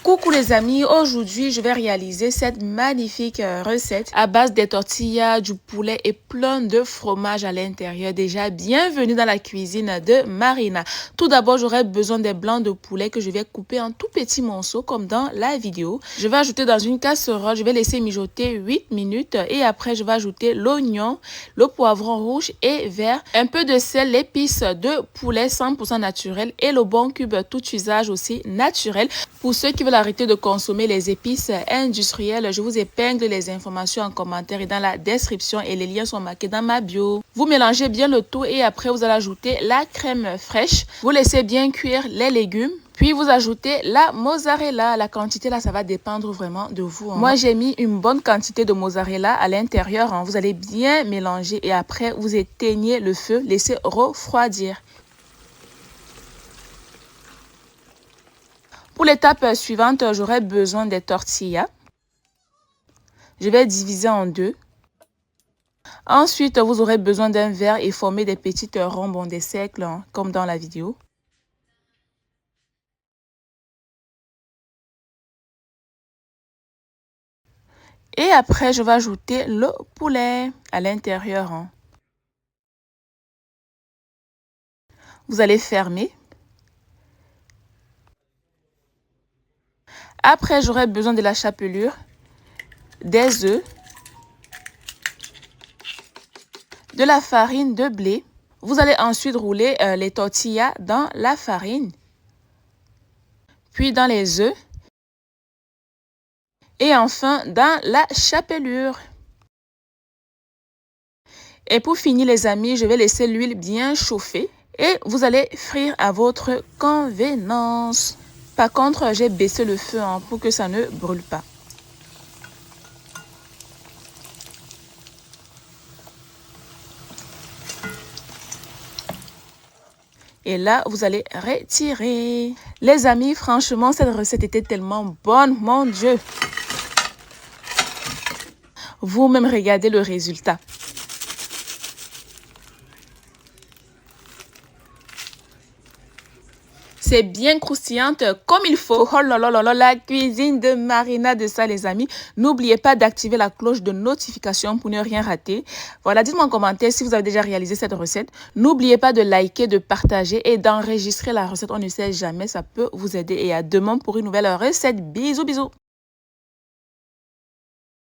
Coucou les amis, aujourd'hui je vais réaliser cette magnifique recette à base des tortillas, du poulet et plein de fromage à l'intérieur. Déjà, bienvenue dans la cuisine de Marina. Tout d'abord, j'aurai besoin des blancs de poulet que je vais couper en tout petits morceaux comme dans la vidéo. Je vais ajouter dans une casserole, je vais laisser mijoter 8 minutes et après je vais ajouter l'oignon, le poivron rouge et vert, un peu de sel, l'épice de poulet 100% naturel et le bon cube tout usage aussi naturel. Pour ceux qui veulent arrêter de consommer les épices industrielles, je vous épingle les informations en commentaire et dans la description et les liens sont marqués dans ma bio. Vous mélangez bien le tout et après vous allez ajouter la crème fraîche. Vous laissez bien cuire les légumes. Puis vous ajoutez la mozzarella. La quantité là, ça va dépendre vraiment de vous. Moi, j'ai mis une bonne quantité de mozzarella à l'intérieur. Vous allez bien mélanger et après vous éteignez le feu, laissez refroidir. Pour l'étape suivante, j'aurai besoin des tortillas. Je vais diviser en deux. Ensuite, vous aurez besoin d'un verre et former des petites ronds, des cercles, comme dans la vidéo. Et après, je vais ajouter le poulet à l'intérieur. Vous allez fermer. Après, j'aurai besoin de la chapelure, des œufs, de la farine de blé. Vous allez ensuite rouler les tortillas dans la farine, puis dans les œufs et enfin dans la chapelure. Et pour finir les amis, je vais laisser l'huile bien chauffer et vous allez frire à votre convenance. Par contre, j'ai baissé le feu pour que ça ne brûle pas. Et là, vous allez retirer. Les amis, franchement, cette recette était tellement bonne, mon Dieu. Vous-même, regardez le résultat. C'est bien croustillante comme il faut. Oh là là là là, la cuisine de Marina de ça les amis. N'oubliez pas d'activer la cloche de notification pour ne rien rater. Voilà, dites-moi en commentaire si vous avez déjà réalisé cette recette. N'oubliez pas de liker, de partager et d'enregistrer la recette. On ne sait jamais, ça peut vous aider. Et à demain pour une nouvelle recette. Bisous, bisous.